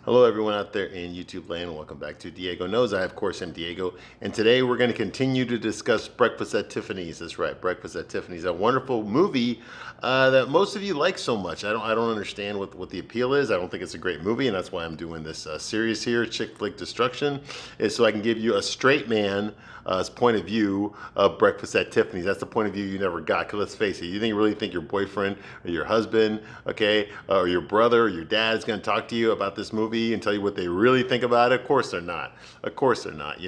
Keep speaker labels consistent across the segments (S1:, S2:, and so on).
S1: Hello, everyone out there in YouTube land, and welcome back to Diego Knows. I, of course, am Diego, and today we're going to continue to discuss Breakfast at Tiffany's. That's right, Breakfast at Tiffany's, a wonderful movie that most of you like so much. I don't understand what the appeal is. I don't think it's a great movie, and that's why I'm doing this series here, Chick-Flick Destruction, is so I can give you a straight man point of view of Breakfast at Tiffany's. That's the point of view you never got. Because let's face it, you really think your boyfriend or your husband, okay, or your brother or your dad is going to talk to you about this movie and tell you what they really think about it? Of course they're not. Of course they're not.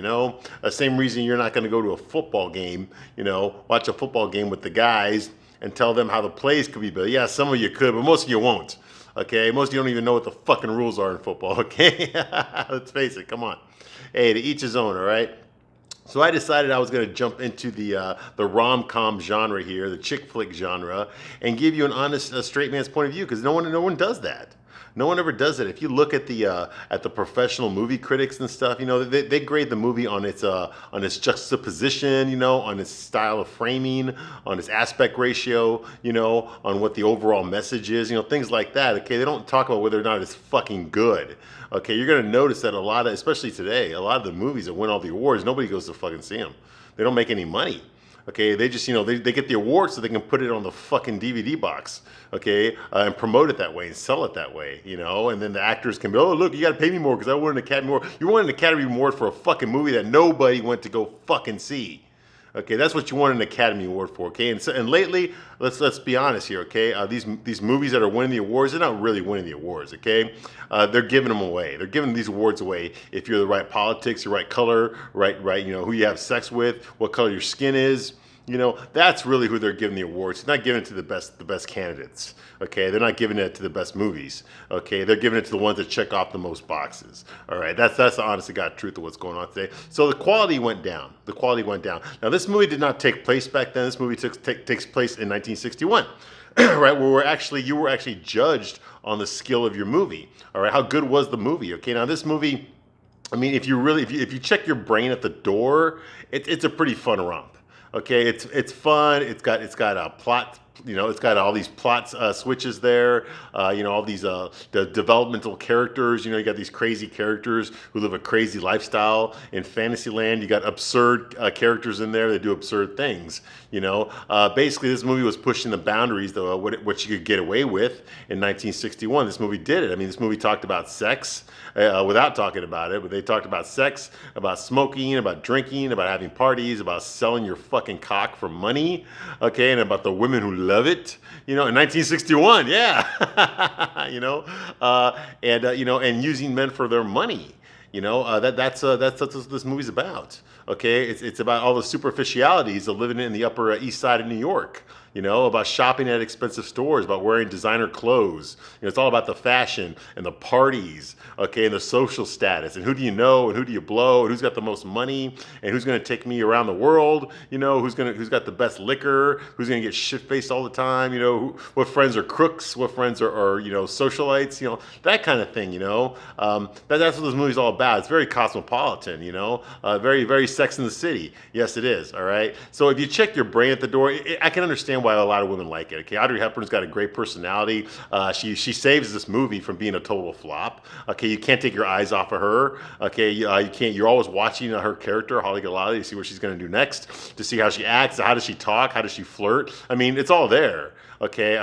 S1: Same reason you're not going to go to a football game. Watch a football game with the guys and tell them how the plays could be built. Yeah, some of you could, but most of you won't. Okay, most of you don't even know what the fucking rules are in football. Okay, let's face it. Come on. Hey, to each his own. All right. So I decided I was going to jump into the rom-com genre here, the chick flick genre, and give you an honest, straight man's point of view, because no one does that. No one ever does it. If you look at the professional movie critics and stuff, they grade the movie on its juxtaposition, on its style of framing, on its aspect ratio, on what the overall message is, things like that. Okay, they don't talk about whether or not it's fucking good. Okay, you're gonna notice that especially today, a lot of the movies that win all the awards, nobody goes to fucking see them. They don't make any money. Okay, they just, they get the award so they can put it on the fucking DVD box, okay, and promote it that way and sell it that way, and then the actors can be, oh, look, you gotta pay me more because I won an Academy Award. You won an Academy Award for a fucking movie that nobody went to go fucking see. Okay, that's what you want an Academy Award for. Okay, and lately, let's be honest here. Okay, these movies that are winning the awards, they're not really winning the awards. Okay, they're giving them away. They're giving these awards away if you're the right politics, your right color, right. Who you have sex with, what color your skin is. That's really who they're giving the awards. They're not giving it to the best candidates. Okay, they're not giving it to the best movies. Okay, they're giving it to the ones that check off the most boxes. All right, that's the honest to God truth of what's going on today. So the quality went down. The quality went down. Now this movie did not take place back then. This movie takes place in 1961. Right, where you were actually judged on the skill of your movie. All right, how good was the movie? Okay, now this movie, I mean, if you check your brain at the door, it's a pretty fun romp. Okay, it's fun. It's got a plot. It's got all these plot switches there. All these the developmental characters. You got these crazy characters who live a crazy lifestyle in Fantasyland. You got absurd characters in there that do absurd things. Basically, this movie was pushing the boundaries of what you could get away with in 1961. This movie did it. I mean, this movie talked about sex without talking about it, but they talked about sex, about smoking, about drinking, about having parties, about selling your fucking cock for money, okay, and about the women who love it, in 1961, yeah, and using men for their money. That's what this movie's about. Okay, it's about all the superficialities of living in the Upper East Side of New York. About shopping at expensive stores, about wearing designer clothes. It's all about the fashion and the parties, okay, and the social status, and who do you know, and who do you blow, and who's got the most money, and who's going to take me around the world, who's got the best liquor, who's going to get shit-faced all the time, what friends are crooks, what friends are socialites, that kind of thing, that's what this movie's all about. It's very cosmopolitan, very, very Sex in the City. Yes, it is, all right? So if you check your brain at the door, I can understand why a lot of women like it. Okay, Audrey Hepburn's got a great personality. She saves this movie from being a total flop. Okay, you can't take your eyes off of her. Okay, you can't. You're always watching her character, Holly Golightly, to see what she's going to do next, to see how she acts, how does she talk, how does she flirt. I mean, it's all there. Okay,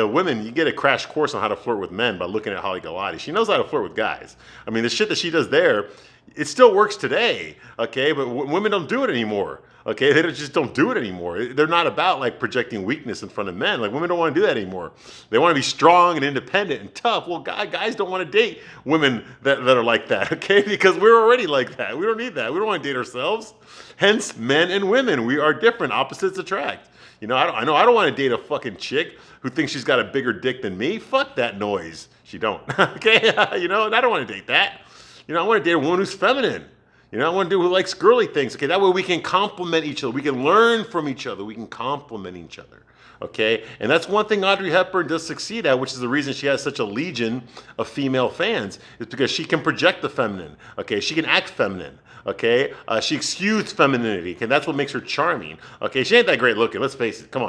S1: women, you get a crash course on how to flirt with men by looking at Holly Golightly. She knows how to flirt with guys. I mean, the shit that she does there, it still works today. Okay, but women don't do it anymore. Okay, they just don't do it anymore. They're not about like projecting weakness in front of men. Like women don't want to do that anymore. They want to be strong and independent and tough. Well, guys don't want to date women that are like that. Okay, because we're already like that. We don't need that. We don't want to date ourselves. Hence, men and women, we are different. Opposites attract. I don't want to date a fucking chick who thinks she's got a bigger dick than me. Fuck that noise. She don't. Okay, I don't want to date that. I want to date a woman who's feminine. I want to do who likes girly things. Okay, that way we can complement each other. We can learn from each other. We can complement each other. Okay, and that's one thing Audrey Hepburn does succeed at, which is the reason she has such a legion of female fans, is because she can project the feminine. Okay, she can act feminine. Okay, she exudes femininity. Okay, that's what makes her charming. Okay, she ain't that great looking. Let's face it. Come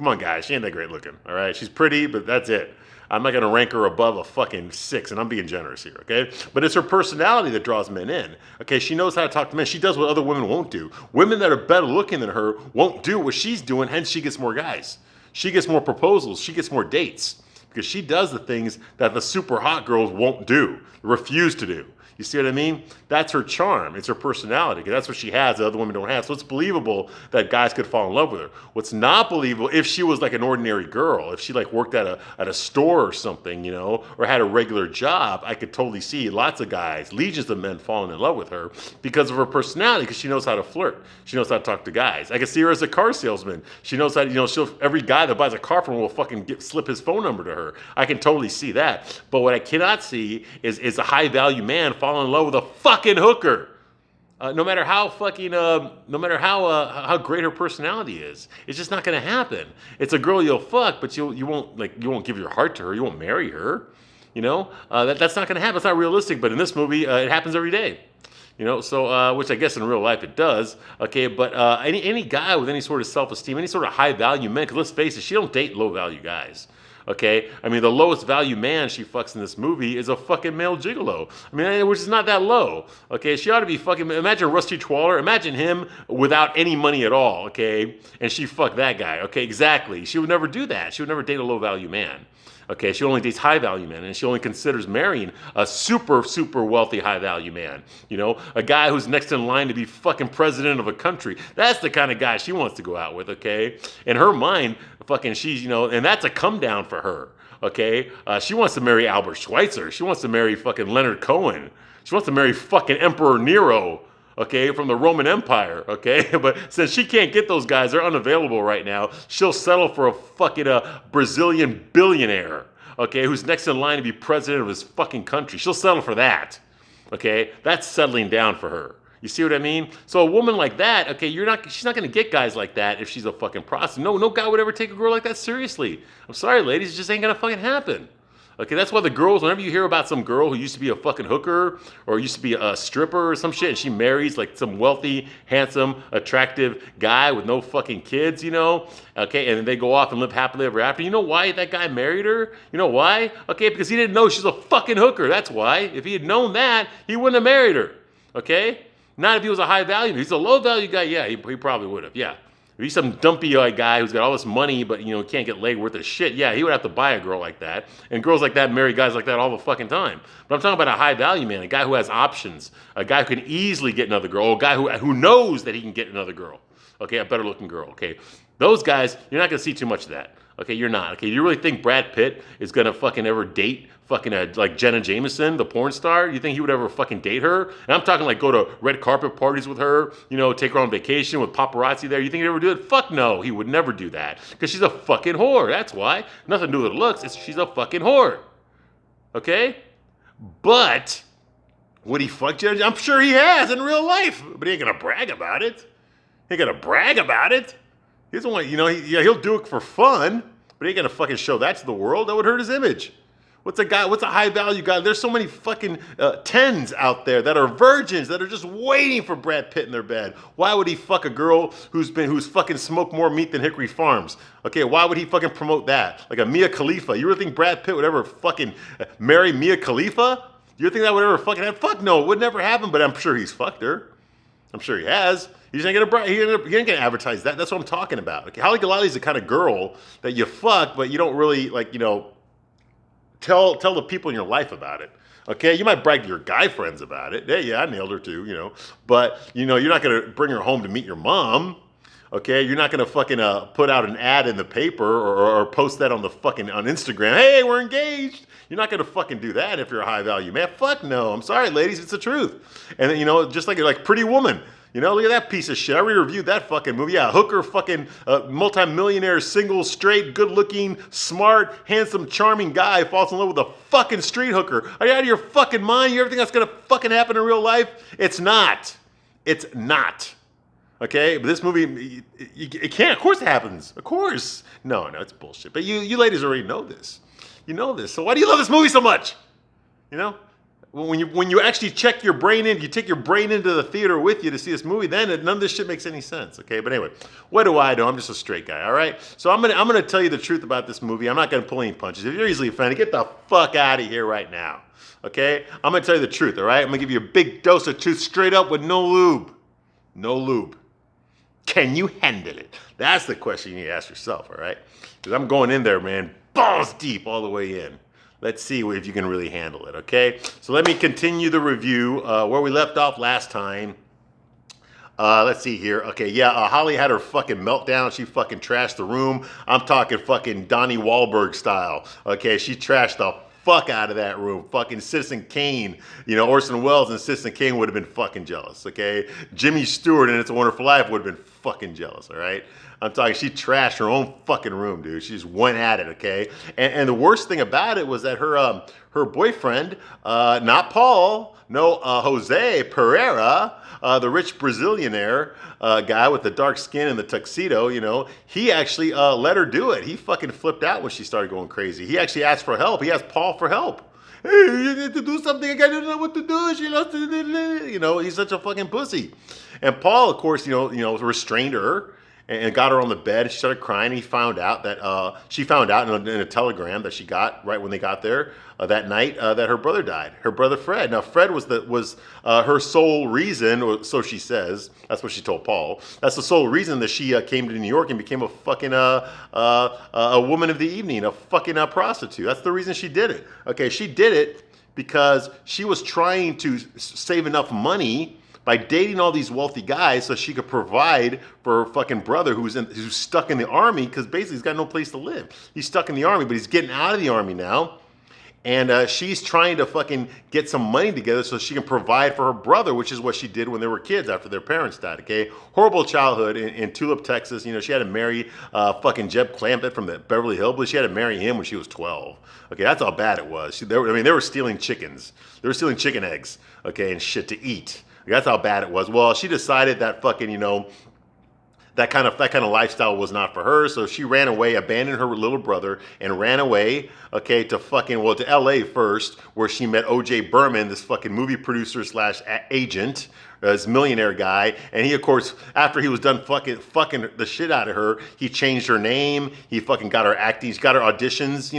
S1: on, guys. She ain't that great looking. All right, she's pretty, but that's it. I'm not going to rank her above a fucking 6, and I'm being generous here, okay? But it's her personality that draws men in, okay? She knows how to talk to men. She does what other women won't do. Women that are better looking than her won't do what she's doing, hence she gets more guys. She gets more proposals. She gets more dates because she does the things that the super hot girls won't do, refuse to do. You see what I mean? That's her charm. It's her personality. That's what she has that other women don't have. So it's believable that guys could fall in love with her. What's not believable, if she was like an ordinary girl, if she like worked at a store or something, you know, or had a regular job, I could totally see lots of guys, legions of men falling in love with her because of her personality, because she knows how to flirt. She knows how to talk to guys. I could see her as a car salesman. She knows how to, you know, every guy that buys a car from her will fucking slip his phone number to her. I can totally see that. But what I cannot see is a high value man falling in love with a fucking hooker. No matter how fucking, no matter how great her personality is, it's just not going to happen. It's a girl you'll fuck, but you won't give your heart to her. You won't marry her. You know, that's not going to happen. It's not realistic. But in this movie, it happens every day. You know, so which I guess in real life it does. Okay, but any guy with any sort of self-esteem, any sort of high value man, because let's face it, she don't date low value guys. Okay, I mean the lowest value man she fucks in this movie is a fucking male gigolo. I mean, which is not that low. Okay, she ought to be fucking. Imagine Rusty Twaller. Imagine him without any money at all. Okay, and she fucked that guy. Okay, exactly. She would never do that. She would never date a low value man. Okay, she only dates high value men, and she only considers marrying a super, super wealthy high value man. You know, a guy who's next in line to be fucking president of a country. That's the kind of guy she wants to go out with, okay? In her mind, fucking she's, you know, and that's a come down for her, okay? She wants to marry Albert Schweitzer. She wants to marry fucking Leonard Cohen. She wants to marry fucking Emperor Nero. Okay, from the Roman Empire, okay? But since she can't get those guys, they're unavailable right now, she'll settle for a fucking Brazilian billionaire, okay, who's next in line to be president of his fucking country. She'll settle for that, okay? That's settling down for her. You see what I mean? So a woman like that, okay, she's not gonna get guys like that if she's a fucking prostitute. No guy would ever take a girl like that seriously. I'm sorry, ladies, it just ain't gonna fucking happen. Okay, that's why the girls, whenever you hear about some girl who used to be a fucking hooker or used to be a stripper or some shit and she marries like some wealthy, handsome, attractive guy with no fucking kids, you know, okay, and then they go off and live happily ever after. You know why that guy married her? You know why? Okay, because he didn't know she's a fucking hooker. That's why. If he had known that, he wouldn't have married her. Okay? Not if he was a high value. If he's a low value guy, yeah, he probably would have, yeah. If he's some dumpy guy who's got all this money, but you know can't get laid worth of shit, yeah, he would have to buy a girl like that. And girls like that marry guys like that all the fucking time. But I'm talking about a high value man, a guy who has options, a guy who can easily get another girl, a guy who knows that he can get another girl. Okay, a better looking girl. Okay, those guys, you're not gonna see too much of that. Okay, you're not. Okay, you really think Brad Pitt is gonna fucking ever date fucking like Jenna Jameson, the porn star? You think he would ever fucking date her? And I'm talking like go to red carpet parties with her, you know, take her on vacation with paparazzi there. You think he'd ever do it? Fuck no, he would never do that. Because she's a fucking whore, that's why. Nothing to do with her looks, she's a fucking whore. Okay? But, would he fuck Jenna? I'm sure he has in real life, but he ain't gonna brag about it. He ain't gonna brag about it. He doesn't want, you know, he'll do it for fun, but he ain't gonna fucking show that to the world. That would hurt his image. What's a high value guy? There's so many fucking tens out there that are virgins that are just waiting for Brad Pitt in their bed. Why would he fuck a girl who's fucking smoked more meat than Hickory Farms? Okay, why would he fucking promote that? Like a Mia Khalifa. You really think Brad Pitt would ever fucking marry Mia Khalifa? You think that would ever fucking happen? Fuck no, it would never happen, but I'm sure he's fucked her. I'm sure he has. He ain't gonna advertise that. That's what I'm talking about. Okay, Holly Golali's the kind of girl that you fuck, but you don't really like, you know, tell the people in your life about it. Okay, you might brag to your guy friends about it. Hey, yeah, I nailed her too, you know. But you know, you're not gonna bring her home to meet your mom. Okay, you're not gonna fucking put out an ad in the paper or post that on the fucking on Instagram. Hey, we're engaged. You're not gonna fucking do that if you're a high value man. Fuck no. I'm sorry, ladies, it's the truth. And then, you know, just like Pretty Woman. You know, look at that piece of shit. I already reviewed that fucking movie. Yeah, hooker, fucking multi-millionaire, single, straight, good-looking, smart, handsome, charming guy falls in love with a fucking street hooker. Are you out of your fucking mind? You ever think that's gonna fucking happen in real life? It's not. It's not. Okay, but this movie, it can't. Of course it happens. Of course. No, it's bullshit. But you ladies already know this. You know this. So why do you love this movie so much? You know? When you actually check your brain in, you take your brain into the theater with you to see this movie, then none of this shit makes any sense. Okay, but anyway, what do I know? I'm just a straight guy. All right, so I'm gonna tell you the truth about this movie. I'm not gonna pull any punches. If you're easily offended, get the fuck out of here right now. Okay, I'm gonna tell you the truth. All right, I'm gonna give you a big dose of truth straight up with no lube. No lube. Can you handle it? That's the question you need to ask yourself. All right, because I'm going in there, man, balls deep all the way in. Let's see if you can really handle it, okay? So let me continue the review where we left off last time. Let's see here. Okay, yeah, Holly had her fucking meltdown. She fucking trashed the room. I'm talking fucking Donnie Wahlberg style. Okay, she trashed the fuck out of that room. Fucking Citizen Kane, Orson Welles and Citizen Kane would have been fucking jealous, okay? Jimmy Stewart in It's a Wonderful Life would have been fucking jealous, all right? I'm talking, she trashed her own fucking room, dude. She just went at it, okay? And the worst thing about it was that her boyfriend, not Paul, no, Jose Pereira, the rich Brazilianaire guy with the dark skin and the tuxedo, he actually let her do it. He fucking flipped out when she started going crazy. He actually asked for help. He asked Paul for help. Hey, you need to do something. I don't know what to do. She loves to, he's such a fucking pussy. And Paul, of course, restrained her and got her on the bed. And she started crying. And she found out in a telegram that she got right when they got there that night that her brother died. Her brother Fred. Now Fred was her sole reason, or so she says. That's what she told Paul. That's the sole reason that she came to New York and became a fucking a woman of the evening, a fucking prostitute. That's the reason she did it. Okay, she did it because she was trying to save enough money by dating all these wealthy guys so she could provide for her fucking brother who's stuck in the army, because basically he's got no place to live. He's stuck in the army, but he's getting out of the army now. And she's trying to fucking get some money together so she can provide for her brother, which is what she did when they were kids after their parents died, okay? Horrible childhood in Tulip, Texas. She had to marry fucking Jeb Clampett from the Beverly Hillbillies. She had to marry him when she was 12. Okay, that's how bad it was. They were stealing chickens. They were stealing chicken eggs, okay, and shit to eat. That's how bad it was. Well, she decided that fucking, that kind of lifestyle was not for her. So she ran away, abandoned her little brother, and ran away, okay, to LA first, where she met O.J. Berman, this fucking movie producer slash agent, this millionaire guy. And he, of course, after he was done fucking the shit out of her, he changed her name. He fucking got her acting. He got her auditions.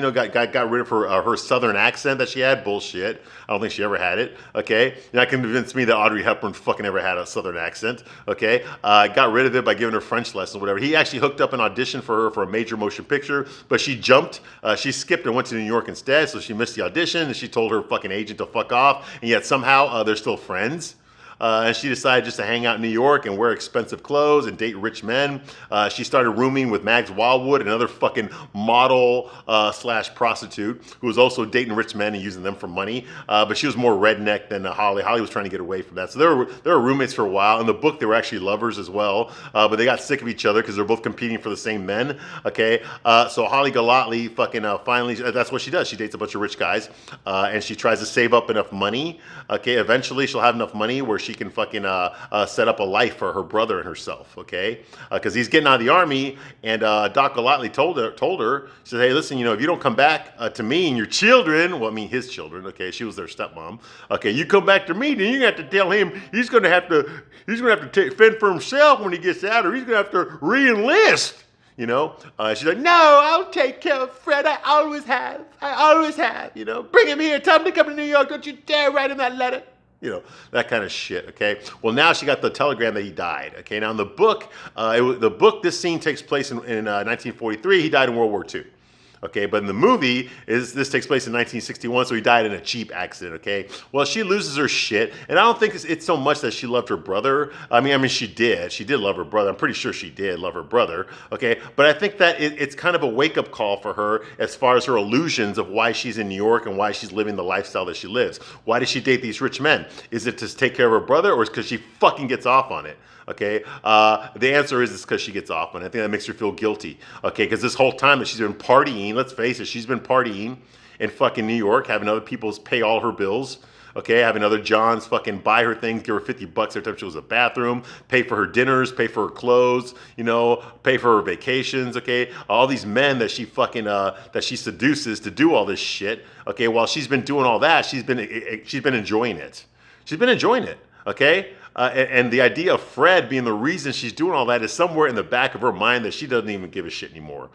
S1: Got rid of her southern accent that she had. Bullshit. I don't think she ever had it. Okay, you're not convinced me that Audrey Hepburn fucking ever had a southern accent. Okay, got rid of it by giving her French lessons, whatever. He actually hooked up an audition for her for a major motion picture, but she jumped. She skipped and went to New York instead, so she missed the audition. And she told her fucking agent to fuck off. And yet somehow they're still friends. And she decided just to hang out in New York and wear expensive clothes and date rich men. She started rooming with Mags Wildwood, another fucking model slash prostitute who was also dating rich men and using them for money. But she was more redneck than Holly. Holly was trying to get away from that. So they were roommates for a while. In the book, they were actually lovers as well. But they got sick of each other because they're both competing for the same men. Okay, so Holly Golightly fucking finally, that's what she does. She dates a bunch of rich guys and she tries to save up enough money. Okay, eventually she'll have enough money where she can fucking set up a life for her brother and herself, okay? Because he's getting out of the army, and Doc Golightly told her, she said, hey, listen, if you don't come back to me and your children, well, I mean his children, okay? She was their stepmom. Okay, you come back to me, then you have to tell him he's gonna have to fend for himself when he gets out, or he's gonna have to re-enlist. She's like, no, I'll take care of Fred. I always have. Bring him here. Tell him to come to New York. Don't you dare write him that letter. That kind of shit, okay? Well, now she got the telegram that he died, okay? Now in the book, this scene takes place in 1943. He died in World War II. Okay, but in the movie, this takes place in 1961, so he died in a cheap accident, okay? Well, she loses her shit, and I don't think it's so much that she loved her brother. I mean, she did. She did love her brother. I'm pretty sure she did love her brother, okay? But I think that it's kind of a wake-up call for her as far as her illusions of why she's in New York and why she's living the lifestyle that she lives. Why does she date these rich men? Is it to take care of her brother, or is it because she fucking gets off on it? Okay, the answer is it's because she gets off, and I think that makes her feel guilty. Okay, because this whole time that she's been partying, let's face it, she's been partying, in fucking New York, having other people pay all her bills. Okay, having other Johns fucking buy her things, give her $50 every time she goes to the bathroom, pay for her dinners, pay for her clothes, pay for her vacations. Okay, all these men that she fucking that she seduces to do all this shit. Okay, while she's been doing all that, she's been enjoying it. She's been enjoying it. Okay. And the idea of Fred being the reason she's doing all that is somewhere in the back of her mind that she doesn't even give a shit anymore.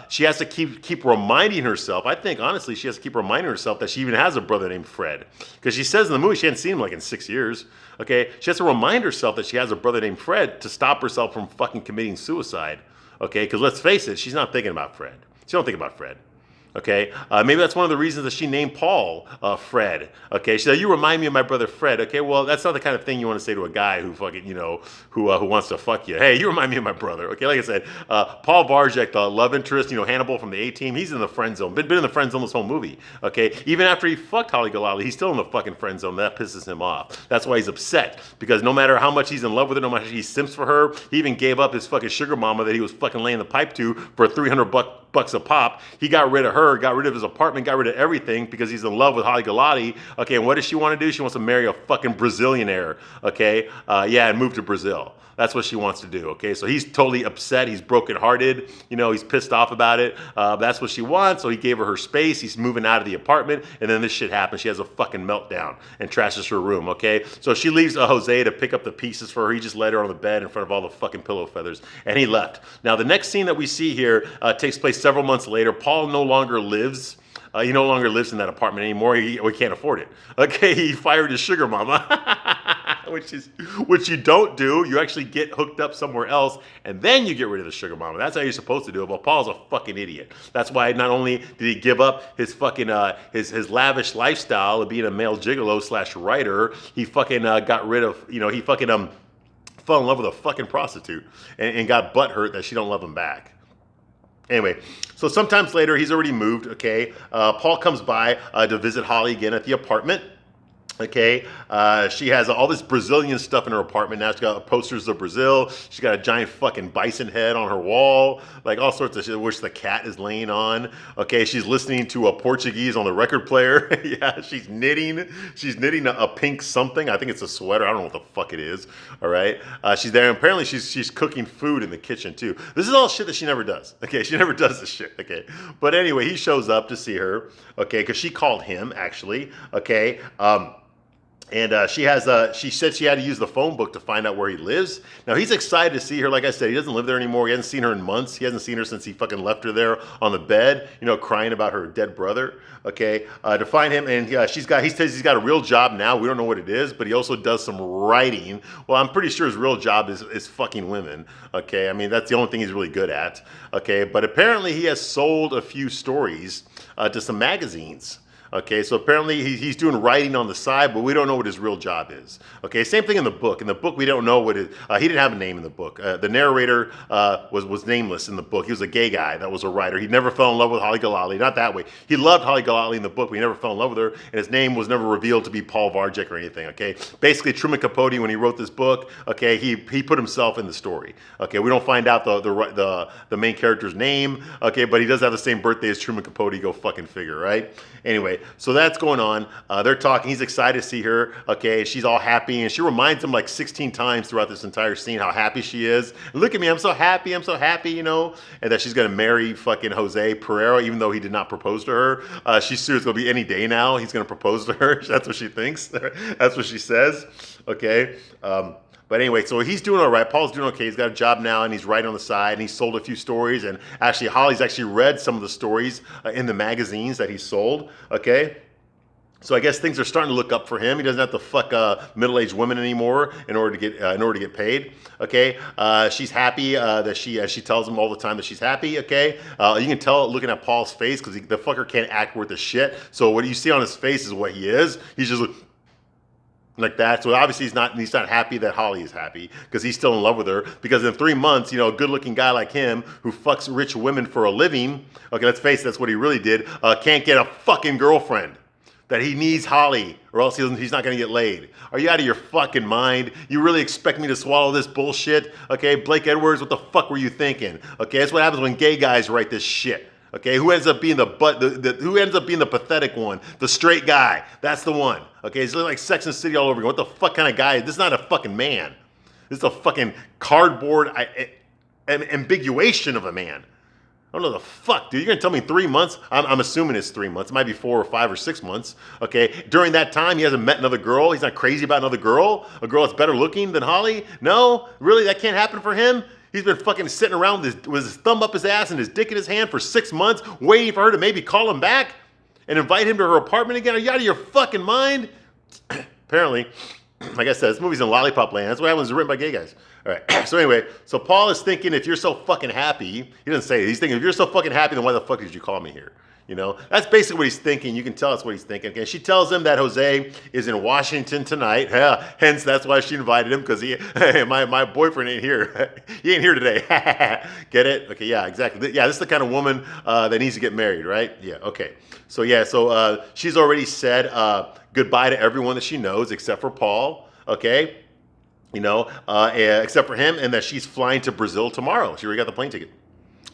S1: She has to keep reminding herself. I think honestly, she has to keep reminding herself that she even has a brother named Fred, because she says in the movie she hadn't seen him like in 6 years. Okay, she has to remind herself that she has a brother named Fred to stop herself from fucking committing suicide. Okay, because let's face it, she's not thinking about Fred. She don't think about Fred. Okay, maybe that's one of the reasons that she named Paul Fred. Okay, she said, "You remind me of my brother Fred." Okay, well, that's not the kind of thing you want to say to a guy who fucking, who wants to fuck you. Hey, you remind me of my brother. Okay, like I said, Paul Varjak, the love interest, Hannibal from the A-Team, he's in the friend zone. Been in the friend zone this whole movie. Okay, even after he fucked Holly Golightly, he's still in the fucking friend zone. That pisses him off. That's why he's upset, because no matter how much he's in love with her, no matter how he simps for her, he even gave up his fucking sugar mama that he was fucking laying the pipe to for $300 a pop. He got rid of her, got rid of his apartment, got rid of everything because he's in love with Holly Golightly. Okay, and what does she want to do? She wants to marry a fucking Brazilianaire. Okay, and move to Brazil. That's what she wants to do. Okay, so he's totally upset. He's brokenhearted. He's pissed off about it. That's what she wants. So he gave her space. He's moving out of the apartment, and then this shit happens. She has a fucking meltdown and trashes her room. Okay, so she leaves Jose to pick up the pieces for her. He just laid her on the bed in front of all the fucking pillow feathers, and he left. Now the next scene that we see here takes place several months later. Paul no longer lives. He no longer lives in that apartment anymore. We can't afford it. Okay, he fired his sugar mama, which you don't do. You actually get hooked up somewhere else, and then you get rid of the sugar mama. That's how you're supposed to do it. But Paul's a fucking idiot. That's why not only did he give up his fucking his lavish lifestyle of being a male gigolo / writer, he fucking got rid of he fucking fell in love with a fucking prostitute and got butthurt that she don't love him back. Anyway, so sometimes later, he's already moved, okay? Paul comes by to visit Holly again at the apartment. Okay, she has all this Brazilian stuff in her apartment now. She's got posters of Brazil. She's got a giant fucking bison head on her wall, like all sorts of shit, which the cat is laying on. Okay, she's listening to a Portuguese on the record player. Yeah, she's knitting. She's knitting a pink something. I think it's a sweater. I don't know what the fuck it is. All right, she's there. And apparently, she's cooking food in the kitchen too. This is all shit that she never does. Okay, she never does this shit. Okay, but anyway, he shows up to see her. Okay, because she called him actually. Okay. And she said she had to use the phone book to find out where he lives. Now, he's excited to see her. Like I said, he doesn't live there anymore. He hasn't seen her in months. He hasn't seen her since he fucking left her there on the bed, crying about her dead brother. Okay, to find him. And he says he's got a real job now. We don't know what it is, but he also does some writing. Well, I'm pretty sure his real job is fucking women. Okay, I mean, that's the only thing he's really good at. Okay, but apparently he has sold a few stories to some magazines. Okay, so apparently he's doing writing on the side, but we don't know what his real job is. Okay, same thing in the book. In the book, we don't know what he didn't have a name in the book. The narrator was nameless in the book. He was a gay guy that was a writer. He never fell in love with Holly Golightly, not that way. He loved Holly Golightly in the book, but he never fell in love with her, and his name was never revealed to be Paul Varjak or anything. Okay, basically Truman Capote, when he wrote this book, okay, he put himself in the story. Okay, we don't find out the main character's name. Okay, but he does have the same birthday as Truman Capote. Go fucking figure, right? Anyway, so that's going on. They're talking. He's excited to see her. Okay, she's all happy, and she reminds him like 16 times throughout this entire scene how happy she is. Look at me, I'm so happy, and that she's gonna marry fucking Jose Pereira, even though he did not propose to her. She's sure it's gonna be any day now. He's gonna propose to her. That's what she thinks. That's what she says. Okay. But anyway, so he's doing all right. Paul's doing okay. He's got a job now, and he's writing on the side, and he's sold a few stories. And actually, Holly's actually read some of the stories in the magazines that he sold. Okay. So I guess things are starting to look up for him. He doesn't have to fuck middle-aged women anymore in order to get paid. Okay, she's happy that she tells him all the time that she's happy. Okay, you can tell looking at Paul's face because the fucker can't act worth a shit. So what you see on his face is what he is. He's just like that. So obviously he's not happy that Holly is happy because he's still in love with her, because in 3 months, a good looking guy like him who fucks rich women for a living, okay, let's face it, that's what he really did, can't get a fucking girlfriend. That he needs Holly or else he's not going to get laid. Are you out of your fucking mind? You really expect me to swallow this bullshit? Okay, Blake Edwards, what the fuck were you thinking? Okay, that's what happens when gay guys write this shit. Okay, who ends up being the butt? Who ends up being the pathetic one? The straight guy. That's the one. Okay, he's like Sex and the City all over again. What the fuck kind of guy? This is not a fucking man. This is a fucking cardboard ambiguation of a man. I don't know the fuck, dude. You're gonna tell me 3 months? I'm assuming it's 3 months. It might be 4 or 5 or 6 months. Okay. During that time, he hasn't met another girl. He's not crazy about another girl. A girl that's better looking than Holly. No, really, that can't happen for him. He's been fucking sitting around with his thumb up his ass and his dick in his hand for 6 months, waiting for her to maybe call him back and invite him to her apartment again. Are you out of your fucking mind? Apparently, like I said, this movie's in lollipop land. That's what happens. It's written by gay guys. All right. So anyway, so Paul is thinking, if you're so fucking happy, he doesn't say it. He's thinking, if you're so fucking happy, then why the fuck did you call me here? You know, that's basically what he's thinking. You can tell that's what he's thinking. Okay. She tells him that Jose is in Washington tonight. Hence, that's why she invited him, because my boyfriend ain't here. He ain't here today. Get it? Okay. Yeah, exactly. Yeah, this is the kind of woman that needs to get married, right? Yeah. Okay. So yeah, so she's already said goodbye to everyone that she knows except for Paul. Okay. You know, except for him, and that she's flying to Brazil tomorrow. She already got the plane ticket.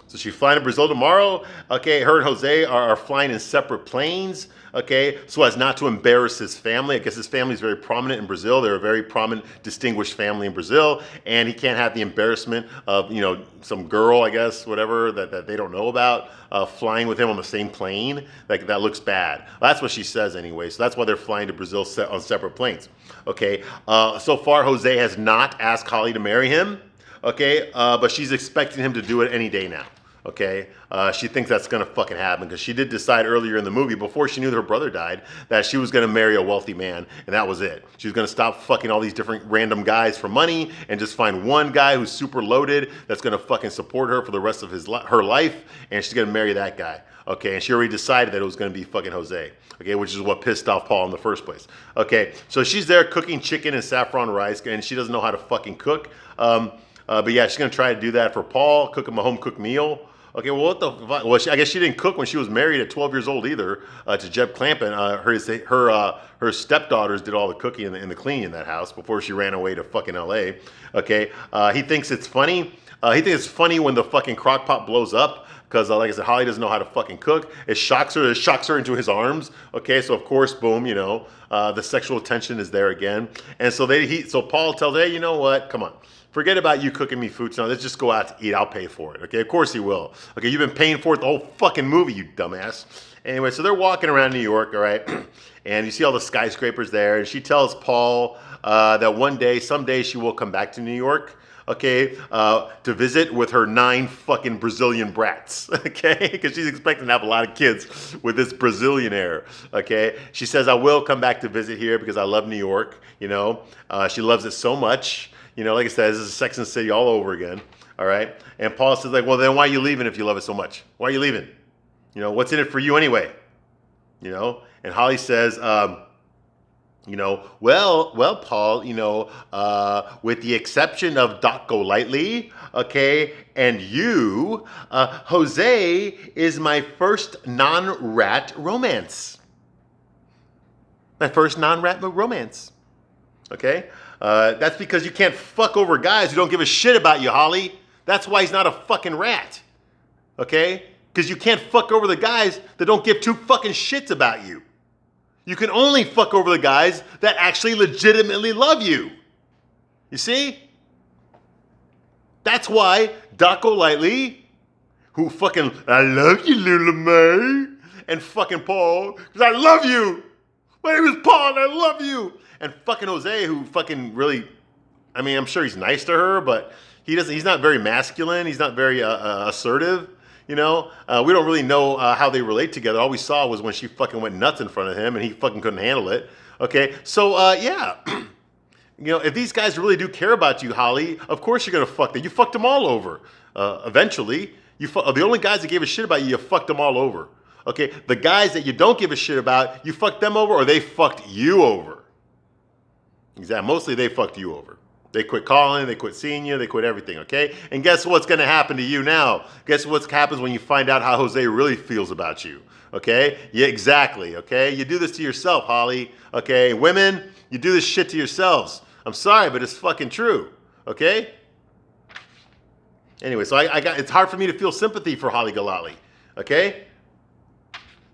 S1: So she's flying to Brazil tomorrow. Okay, her and Jose are flying in separate planes. Okay, so as not to embarrass his family. I guess his family is very prominent in Brazil. They're a very prominent, distinguished family in Brazil, and he can't have the embarrassment of, you know, some girl, I guess, whatever, that they don't know about, flying with him on the same plane. Like, that looks bad. Well, that's what she says anyway. So that's why they're flying to Brazil on separate planes. Okay, so far Jose has not asked Holly to marry him. Okay, but she's expecting him to do it any day now. Okay, she thinks that's gonna fucking happen, because she did decide earlier in the movie, before she knew that her brother died, that she was gonna marry a wealthy man, and that was it. She was gonna stop fucking all these different random guys for money and just find one guy who's super loaded that's gonna fucking support her for the rest of her life, and she's gonna marry that guy. Okay, and she already decided that it was gonna be fucking Jose. Okay, which is what pissed off Paul in the first place. Okay, so she's there cooking chicken and saffron rice, and she doesn't know how to fucking cook. But yeah, she's gonna try to do that for Paul, cook him a home cooked meal. Okay, well, what the fuck? Well, I guess she didn't cook when she was married at 12 years old either, to Jeb Clampett. Her stepdaughters did all the cooking and the cleaning in that house before she ran away to fucking LA. Okay, he thinks it's funny. He thinks it's funny when the fucking crock pot blows up, because like I said, Holly doesn't know how to fucking cook. It shocks her into his arms. Okay, so of course, boom, you know, the sexual tension is there again. And so so Paul tells her, hey, you know what? Come on. Forget about you cooking me food. So let's just go out to eat. I'll pay for it. Okay, of course he will. Okay, you've been paying for it the whole fucking movie, you dumbass. Anyway, so they're walking around New York, all right? And you see all the skyscrapers there. And she tells Paul that someday she will come back to New York, okay, to visit with her 9 fucking Brazilian brats, okay? Because she's expecting to have a lot of kids with this Brazilianaire, okay? She says, I will come back to visit here because I love New York, you know? She loves it so much. You know, like I said, this is Sex and the City all over again, all right? And Paul says, like, well, then why are you leaving if you love it so much? Why are you leaving? You know, what's in it for you anyway? You know? And Holly says, you know, well, Paul, you know, with the exception of Doc Golightly, okay, and you, Jose is my first non-rat romance. My first non-rat romance, okay? That's because you can't fuck over guys who don't give a shit about you, Holly. That's why he's not a fucking rat. Okay? Because you can't fuck over the guys that don't give 2 fucking shits about you. You can only fuck over the guys that actually legitimately love you. You see? That's why Doc Golightly, who fucking, I love you, little May, and fucking Paul, because I love you. My name is Paul and I love you. And fucking Jose, who fucking really, I mean, I'm sure he's nice to her, but he's not very masculine. He's not very assertive, you know? We don't really know how they relate together. All we saw was when she fucking went nuts in front of him and he fucking couldn't handle it. Okay, so yeah. You know, if these guys really do care about you, Holly, of course you're gonna fuck them. You fucked them all over. Eventually, the only guys that gave a shit about you, you fucked them all over. Okay, the guys that you don't give a shit about, you fucked them over or they fucked you over. Exactly. Mostly they fucked you over. They quit calling, they quit seeing you, they quit everything, okay? And guess what's going to happen to you now? Guess what happens when you find out how Jose really feels about you, okay? Yeah, exactly, okay? You do this to yourself, Holly, okay? Women, you do this shit to yourselves. I'm sorry, but it's fucking true, okay? Anyway, so it's hard for me to feel sympathy for Holly Golightly, Okay?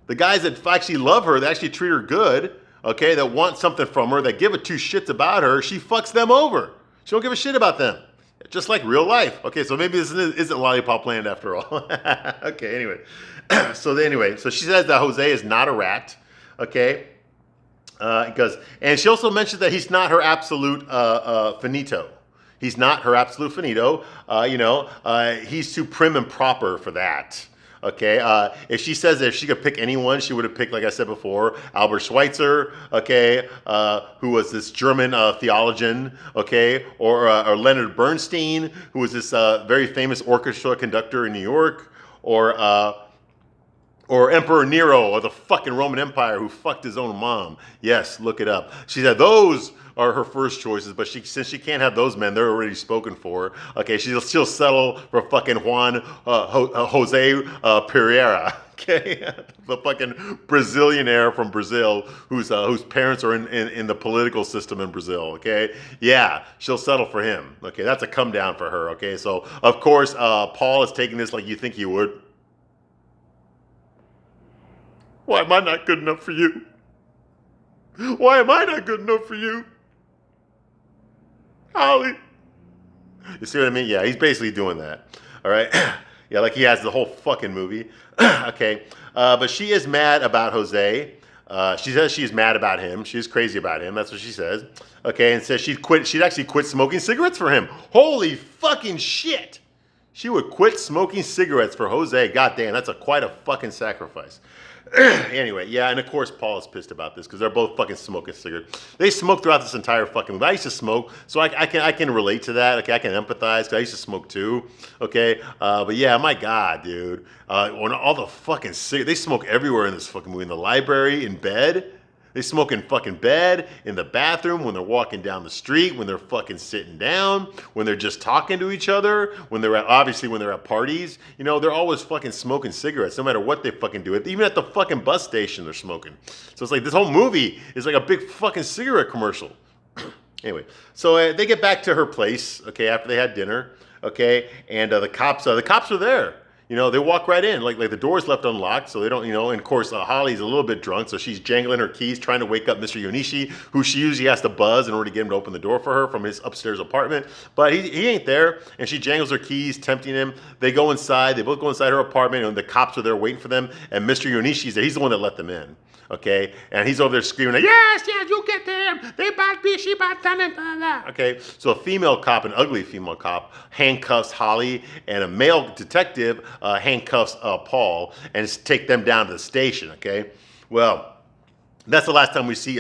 S1: The guys that actually love her, that actually treat her good, okay, that want something from her, that give a two shits about her, she fucks them over. She don't give a shit about them. Just like real life. Okay, so maybe this isn't Lollipop Land after all. Okay, anyway. So she says that Jose is not a rat. Okay? And she also mentioned that he's not her absolute finito. He's not her absolute finito. He's too prim and proper for that. Okay, if she says that if she could pick anyone, she would have picked, like I said before, Albert Schweitzer, okay, who was this German theologian, okay, or Leonard Bernstein, who was this very famous orchestra conductor in New York, or Emperor Nero, or the fucking Roman Empire who fucked his own mom. Yes, look it up. She said those are her first choices, but since she can't have those men, they're already spoken for. Okay, she'll settle for fucking Jose Pereira. Okay, the fucking Brazilianaire from Brazil whose parents are in the political system in Brazil. Okay, yeah, she'll settle for him. Okay, that's a come down for her. Okay, so of course Paul is taking this like you think he would. Why am I not good enough for you? Why am I not good enough for you? Holly. You see what I mean? Yeah, he's basically doing that. All right. Yeah, like he has the whole fucking movie. Okay. But she is mad about Jose. She says she's mad about him. She's crazy about him. That's what she says. Okay. And says she'd actually quit smoking cigarettes for him. Holy fucking shit. She would quit smoking cigarettes for Jose. God damn, that's quite a fucking sacrifice. Anyway, yeah, and of course Paul is pissed about this because they're both fucking smoking cigarettes. They smoke throughout this entire fucking movie. I used to smoke, so I can relate to that. Okay, I can empathize because I used to smoke too. Okay, but yeah, my God, dude, on all the fucking cigarettes, they smoke everywhere in this fucking movie. In the library, in bed. They smoke in fucking bed, in the bathroom, when they're walking down the street, when they're fucking sitting down, when they're just talking to each other, when they're at parties. You know, they're always fucking smoking cigarettes, no matter what they fucking do. Even at the fucking bus station, they're smoking. So it's like this whole movie is like a big fucking cigarette commercial. Anyway, so they get back to her place, okay, after they had dinner, okay, and the cops are there. You know, they walk right in, like the door's left unlocked, so they don't, you know, and of course, Holly's a little bit drunk, so she's jangling her keys, trying to wake up Mr. Yonishi, who she usually has to buzz in order to get him to open the door for her from his upstairs apartment, but he ain't there, and she jangles her keys, tempting him. They go inside, they both go inside her apartment, and the cops are there waiting for them, and Mr. Yonishi's there, he's the one that let them in. Okay, and he's over there screaming, like, yes, you get them. They bought me, she bought them, and blah, blah. Okay, so a female cop, an ugly female cop, handcuffs Holly, and a male detective handcuffs Paul, and take them down to the station. Okay, well. That's the last time we see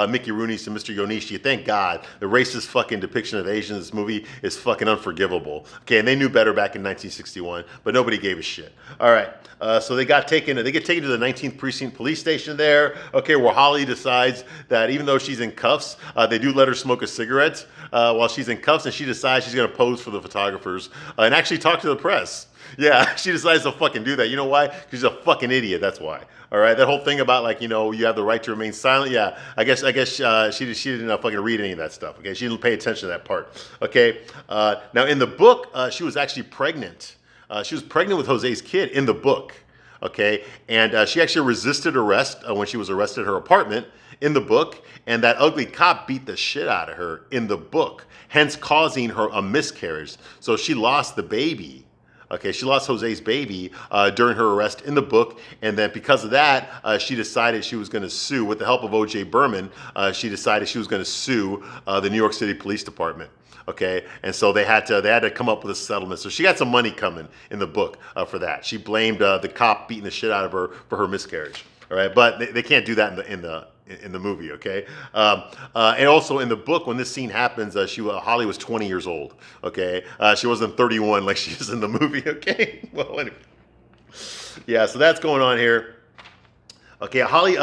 S1: Mickey Rooney and Mr. Yonishi. Thank God. The racist fucking depiction of Asians in this movie is fucking unforgivable. Okay, and they knew better back in 1961, but nobody gave a shit. All right, so they get taken to the 19th Precinct Police Station there, okay, where Holly decides that even though she's in cuffs, they do let her smoke a cigarette while she's in cuffs, and she decides she's going to pose for the photographers and actually talk to the press. Yeah, she decides to fucking do that. You know why? Because she's a fucking idiot, that's why. All right, that whole thing about, like, you know, you have the right to remain silent. Yeah, I guess she didn't fucking read any of that stuff. Okay, she didn't pay attention to that part. Okay, now in the book, she was actually pregnant. She was pregnant with Jose's kid in the book. Okay, and she actually resisted arrest when she was arrested at her apartment in the book, and that ugly cop beat the shit out of her in the book, hence causing her a miscarriage. So she lost the baby. Okay, she lost Jose's baby during her arrest in the book, and then because of that, she decided she was going to sue, with the help of O.J. Berman, she decided she was going to sue the New York City Police Department. Okay, and so they had to come up with a settlement. So she got some money coming in the book for that. She blamed the cop beating the shit out of her for her miscarriage. All right, but they can't do that in the movie, okay? And also in the book, when this scene happens, Holly was 20 years old, okay? She wasn't 31 like she is in the movie, okay? Well, anyway. Yeah, so that's going on here. Okay, Holly,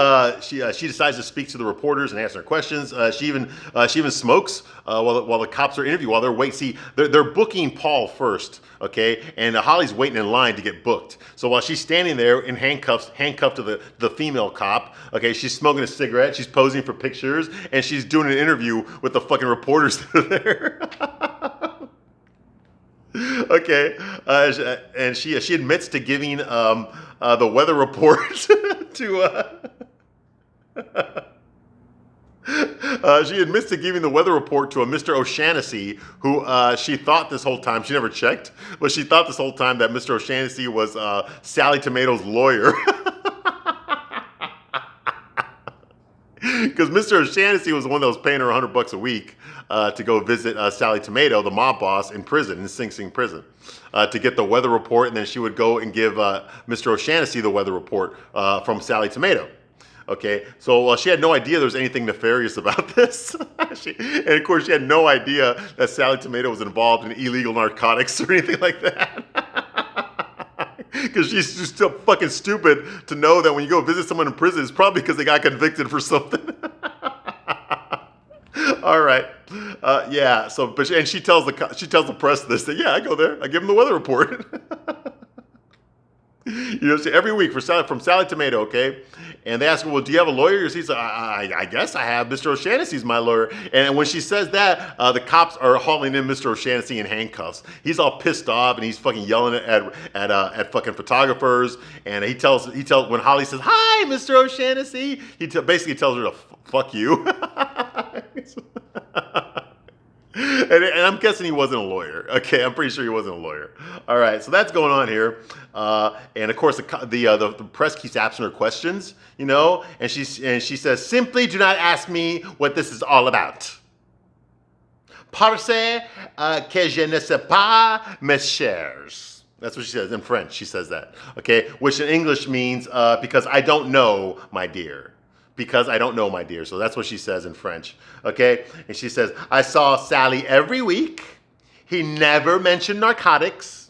S1: she decides to speak to the reporters and answer questions. She even smokes while the cops are interviewing, while they're waiting. See, they're booking Paul first, okay, and Holly's waiting in line to get booked. So while she's standing there in handcuffed to the female cop, okay, she's smoking a cigarette, she's posing for pictures, and she's doing an interview with the fucking reporters that are there. Okay, and she admits to giving the weather report to. She admits to giving the weather report to a Mr. O'Shaughnessy, who she thought this whole time, she never checked, but she thought this whole time that Mr. O'Shaughnessy was Sally Tomato's lawyer. Because Mr. O'Shaughnessy was the one that was paying her $100 a week to go visit Sally Tomato, the mob boss, in prison, in Sing Sing prison, to get the weather report, and then she would go and give Mr. O'Shaughnessy the weather report from Sally Tomato. Okay, so she had no idea there was anything nefarious about this. And of course, she had no idea that Sally Tomato was involved in illegal narcotics or anything like that. Because she's just so fucking stupid to know that when you go visit someone in prison, it's probably because they got convicted for something. All right, yeah. So, and she tells the press this. That yeah, I go there. I give them the weather report. You know, so every week from Sally Tomato, okay? And they ask her, well, do you have a lawyer? She's like, I guess I have. Mr. O'Shaughnessy's my lawyer. And when she says that, the cops are hauling in Mr. O'Shaughnessy in handcuffs. He's all pissed off and he's fucking yelling at fucking photographers. And he tells when Holly says, hi, Mr. O'Shaughnessy, he basically tells her to fuck you. And I'm guessing he wasn't a lawyer. Okay, I'm pretty sure he wasn't a lawyer. All right, so that's going on here. And of course, the press keeps asking her questions, you know, and she says, simply do not ask me what this is all about. Parce que je ne sais pas, mes chers. That's what she says in French. She says that, okay, which in English means because I don't know, my dear. Because I don't know, my dear. So that's what she says in French, okay? And she says, I saw Sally every week. He never mentioned narcotics.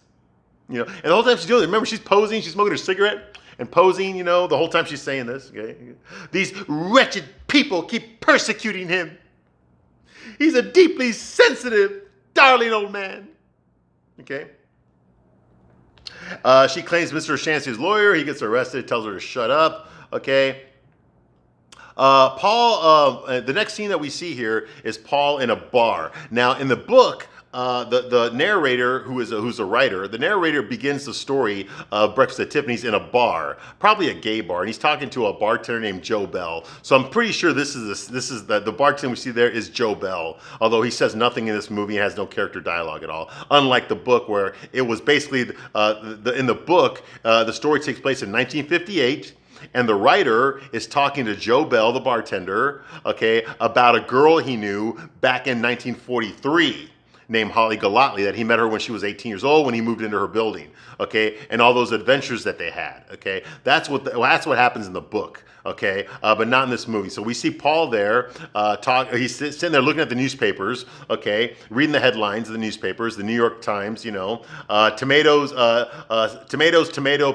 S1: You know, and the whole time she's doing it, remember, she's posing, she's smoking her cigarette and posing, you know, the whole time she's saying this, okay? These wretched people keep persecuting him. He's a deeply sensitive, darling old man, okay? She claims Mr. O'Shaughnessy's lawyer. He gets arrested, tells her to shut up, okay? Paul, the next scene that we see here is Paul in a bar. Now, in the book, the narrator, who's a writer, the narrator begins the story of Breakfast at Tiffany's in a bar, probably a gay bar, and he's talking to a bartender named Joe Bell. So I'm pretty sure this is the bartender we see there is Joe Bell, although he says nothing in this movie, he has no character dialogue at all. Unlike the book, where it was basically in the book, the story takes place in 1958. And the writer is talking to Joe Bell, the bartender, okay, about a girl he knew back in 1943 named Holly Golightly, that he met her when she was 18 years old when he moved into her building, okay, and all those adventures that they had, okay. That's what happens in the book, okay, but not in this movie. So we see Paul there he's sitting there looking at the newspapers, okay, reading the headlines of the newspapers, the New York Times, you know, tomatoes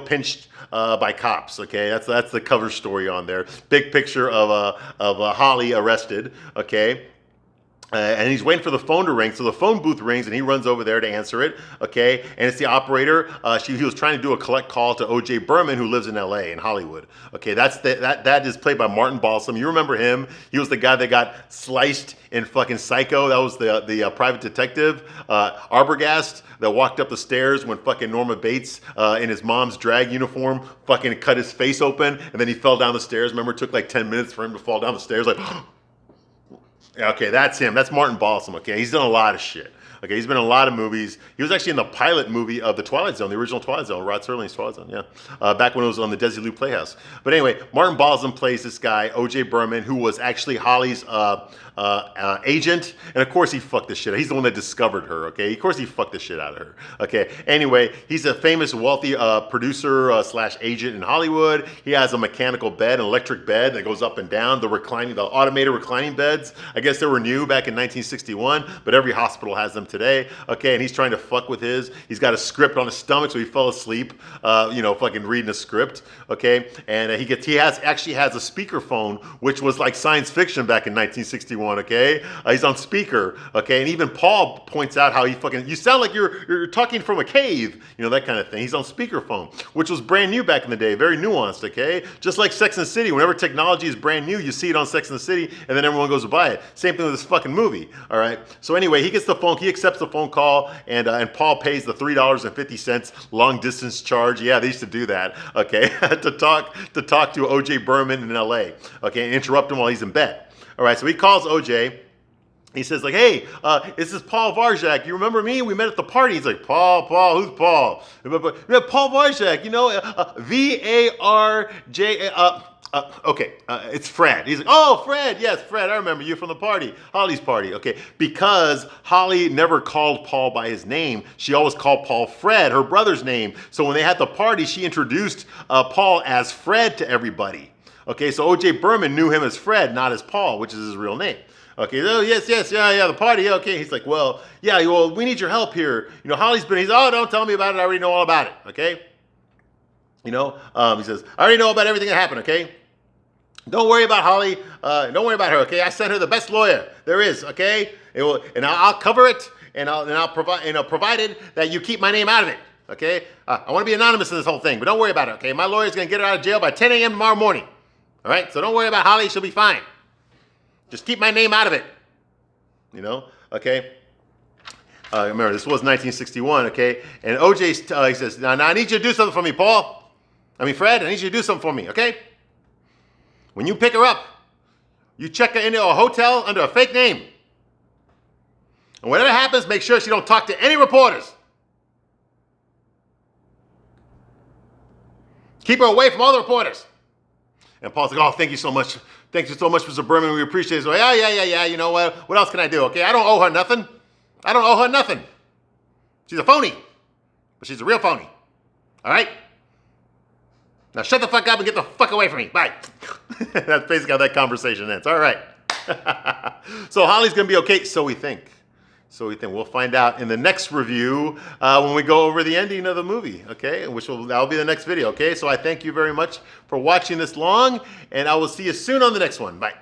S1: pinched by cops. Okay, that's the cover story on there. Big picture of Holly arrested. Okay. And he's waiting for the phone to ring, so the phone booth rings, and he runs over there to answer it, okay? And it's the operator. He was trying to do a collect call to O.J. Berman, who lives in L.A., in Hollywood. Okay, that is played by Martin Balsam. You remember him? He was the guy that got sliced in fucking Psycho. That was the private detective, Arbogast, that walked up the stairs when fucking Norma Bates, in his mom's drag uniform, fucking cut his face open, and then he fell down the stairs. Remember, it took like 10 minutes for him to fall down the stairs, like... Okay, that's him. That's Martin Balsam, okay? He's done a lot of shit. Okay, he's been in a lot of movies. He was actually in the pilot movie of The Twilight Zone, the original Twilight Zone, Rod Serling's Twilight Zone, yeah. Back when it was on the Desilu Playhouse. But anyway, Martin Balsam plays this guy, O.J. Berman, who was actually Holly's agent. And of course he fucked the shit. He's the one that discovered her, okay? Of course he fucked the shit out of her, okay? Anyway, he's a famous, wealthy producer slash agent in Hollywood. He has a mechanical bed, an electric bed that goes up and down. The automated reclining beds, I guess they were new back in 1961, but every hospital has them today, okay? And he's trying to fuck with his. He's got a script on his stomach, so he fell asleep, fucking reading a script, okay? And he actually has a speakerphone, which was like science fiction back in 1961, okay? He's on speaker, okay? And even Paul points out how you sound like you're talking from a cave, you know, that kind of thing. He's on speakerphone, which was brand new back in the day, very nuanced, okay? Just like Sex and the City, whenever technology is brand new, you see it on Sex and the City, and then everyone goes to buy it. Same thing with this fucking movie. All right. So anyway, he accepts the phone call, and Paul pays the $3.50 long distance charge. Yeah, they used to do that. Okay, to talk to O.J. Berman in L.A. Okay, and interrupt him while he's in bed. All right. So he calls O.J. He says, like, hey, this is Paul Varjak. You remember me? We met at the party. He's like, Paul, who's Paul? Paul Varjak, V-A-R-J, okay, it's Fred. He's like, oh, Fred, yes, Fred, I remember you from the party, Holly's party. Okay, because Holly never called Paul by his name. She always called Paul Fred, her brother's name. So when they had the party, she introduced Paul as Fred to everybody. Okay, so O.J. Berman knew him as Fred, not as Paul, which is his real name. Okay, oh, yes, yeah, the party, okay. He's like, well, we need your help here. Holly's he's, oh, don't tell me about it, I already know all about it, okay? He says, I already know about everything that happened, okay? Don't worry about Holly, don't worry about her, okay? I sent her the best lawyer there is, okay? I'll cover it, and I'll provide, provided that you keep my name out of it, okay? I want to be anonymous in this whole thing, but don't worry about it, okay? My lawyer's going to get her out of jail by 10 a.m. tomorrow morning, all right? So don't worry about Holly, she'll be fine. Just keep my name out of it, okay? Remember, this was 1961, okay? And O.J. He says, now I need you to do something for me, Fred, I need you to do something for me, okay? When you pick her up, you check her into a hotel under a fake name. And whatever happens, make sure she don't talk to any reporters. Keep her away from all the reporters. And Paul's like, oh, thank you so much. Thank you so much, Mr. Berman. We appreciate it. So, yeah. You know what? What else can I do? Okay, I don't owe her nothing. She's a phony, but she's a real phony. All right? Now shut the fuck up and get the fuck away from me. Bye. That's basically how that conversation ends. All right. So Holly's going to be okay. So we think. We'll find out in the next review when we go over the ending of the movie, okay? That'll be the next video, okay? So I thank you very much for watching this long, and I will see you soon on the next one. Bye.